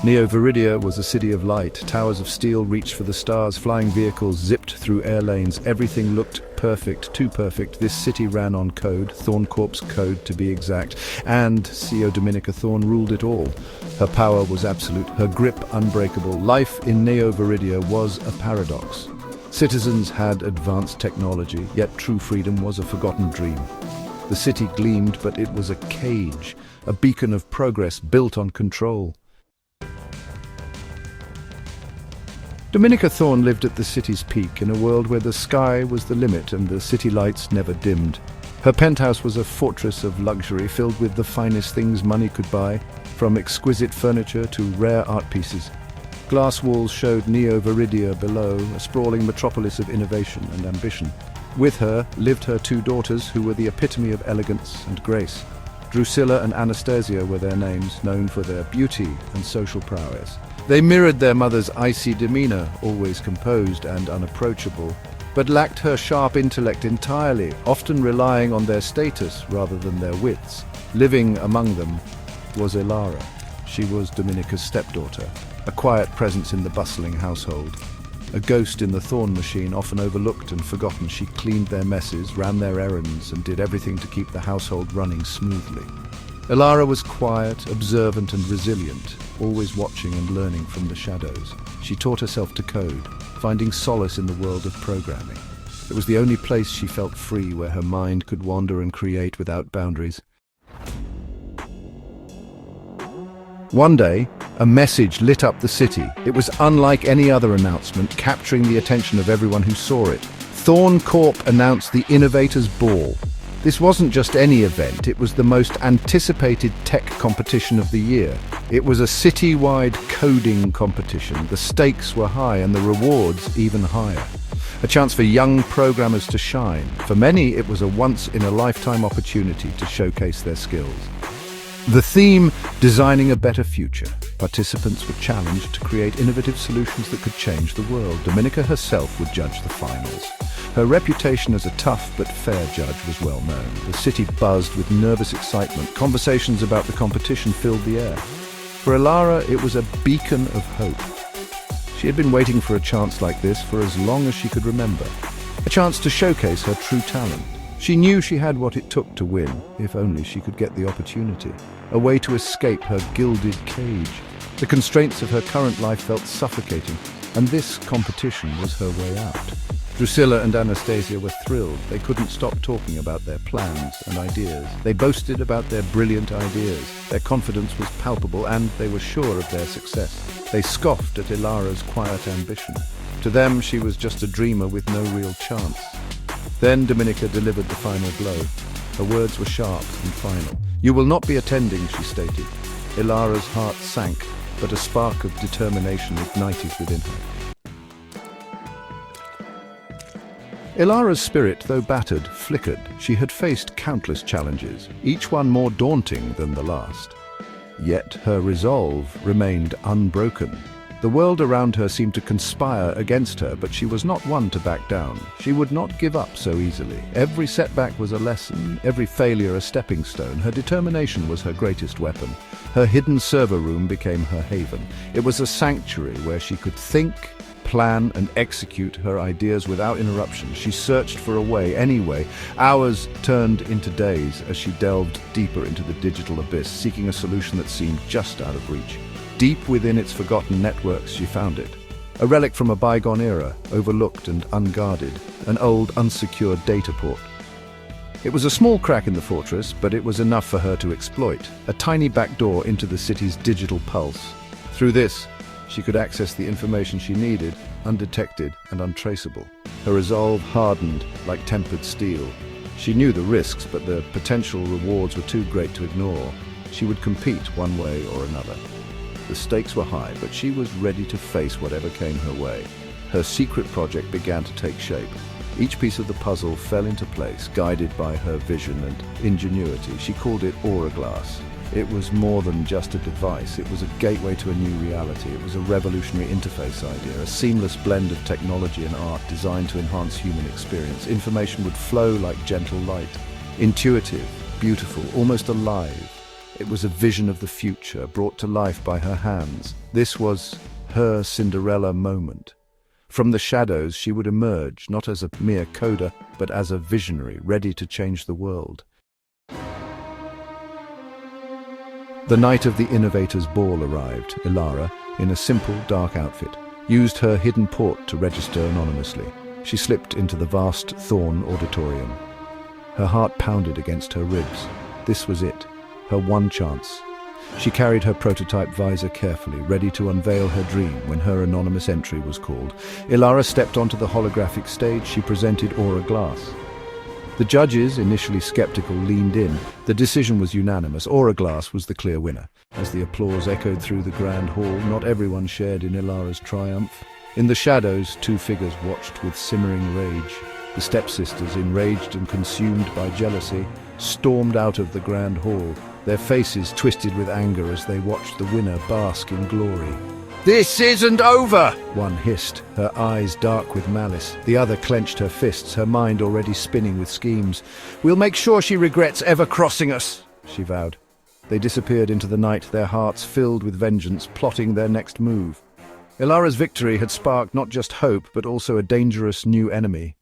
Neo-Veridia was a city of light. Towers of steel reached for the stars, flying vehicles zipped through air lanes. Everything looked perfect, too perfect. This city ran on code, Thorne Corp's code to be exact, and CEO Dominika Thorne ruled it all. Her power was absolute, her grip unbreakable. Life in Neo-Veridia was a paradox. Citizens had advanced technology, yet true freedom was a forgotten dream. The city gleamed, but it was a cage, a beacon of progress built on control. Dominika Thorne lived at the city's peak in a world where the sky was the limit and the city lights never dimmed. Her penthouse was a fortress of luxury filled with the finest things money could buy, from exquisite furniture to rare art pieces. Glass walls showed Neo-Veridia below, a sprawling metropolis of innovation and ambition. With her lived her two daughters, who were the epitome of elegance and grace. Drusilla and Anastasia were their names, known for their beauty and social prowess. They mirrored their mother's icy demeanor, always composed and unapproachable, but lacked her sharp intellect entirely, often relying on their status rather than their wits. Living among them was Elara. She was Dominika's stepdaughter, a quiet presence in the bustling household. A ghost in the Thorne machine, often overlooked and forgotten. She cleaned their messes, ran their errands, and did everything to keep the household running smoothly. Elara was quiet, observant and resilient, always watching and learning from the shadows. She taught herself to code, finding solace in the world of programming. It was the only place she felt free, where her mind could wander and create without boundaries. One day, a message lit up the city. It was unlike any other announcement, capturing the attention of everyone who saw it. Thorne Corp announced the Innovators Ball. This wasn't just any event, it was the most anticipated tech competition of the year. It was a city-wide coding competition. The stakes were high and the rewards even higher. A chance for young programmers to shine. For many, it was a once-in-a-lifetime opportunity to showcase their skills. The theme, designing a better future. Participants were challenged to create innovative solutions that could change the world. Dominika herself would judge the finals. Her reputation as a tough but fair judge was well known. The city buzzed with nervous excitement. Conversations about the competition filled the air. For Elara, it was a beacon of hope. She had been waiting for a chance like this for as long as she could remember. A chance to showcase her true talent. She knew she had what it took to win, if only she could get the opportunity. A way to escape her gilded cage. The constraints of her current life felt suffocating, and this competition was her way out. Drusilla and Anastasia were thrilled. They couldn't stop talking about their plans and ideas. They boasted about their brilliant ideas. Their confidence was palpable, and they were sure of their success. They scoffed at Elara's quiet ambition. To them, she was just a dreamer with no real chance. Then Dominika delivered the final blow. Her words were sharp and final. "You will not be attending," she stated. Elara's heart sank, but a spark of determination ignited within her. Elara's spirit, though battered, flickered. She had faced countless challenges, each one more daunting than the last. Yet her resolve remained unbroken. The world around her seemed to conspire against her, but she was not one to back down. She would not give up so easily. Every setback was a lesson, every failure a stepping stone. Her determination was her greatest weapon. Her hidden server room became her haven. It was a sanctuary where she could think, plan and execute her ideas without interruption. She searched for a way, any way. Hours turned into days as she delved deeper into the digital abyss, seeking a solution that seemed just out of reach. Deep within its forgotten networks, she found it. A relic from a bygone era, overlooked and unguarded, an old, unsecured data port. It was a small crack in the fortress, but it was enough for her to exploit. A tiny back door into the city's digital pulse. Through this, she could access the information she needed, undetected and untraceable. Her resolve hardened like tempered steel. She knew the risks, but the potential rewards were too great to ignore. She would compete one way or another. The stakes were high, but she was ready to face whatever came her way. Her secret project began to take shape. Each piece of the puzzle fell into place, guided by her vision and ingenuity. She called it Aura Glass. It was more than just a device. It was a gateway to a new reality. It was a revolutionary interface idea, a seamless blend of technology and art designed to enhance human experience. Information would flow like gentle light, intuitive, beautiful, almost alive. It was a vision of the future, brought to life by her hands. This was her Cinderella moment. From the shadows, she would emerge, not as a mere coder, but as a visionary, ready to change the world. The night of the Innovators' Ball arrived. Elara, in a simple, dark outfit, used her hidden port to register anonymously. She slipped into the vast Thorne auditorium. Her heart pounded against her ribs. This was it, her one chance. She carried her prototype visor carefully, ready to unveil her dream when her anonymous entry was called. Elara stepped onto the holographic stage. She presented Aura Glass. The judges, initially skeptical, leaned in. The decision was unanimous. Aura Glass was the clear winner. As the applause echoed through the grand hall, not everyone shared in Elara's triumph. In the shadows, two figures watched with simmering rage. The stepsisters, enraged and consumed by jealousy, stormed out of the grand hall, their faces twisted with anger as they watched the winner bask in glory. "This isn't over!" one hissed, her eyes dark with malice. The other clenched her fists, her mind already spinning with schemes. "We'll make sure she regrets ever crossing us," she vowed. They disappeared into the night, their hearts filled with vengeance, plotting their next move. Elara's victory had sparked not just hope, but also a dangerous new enemy.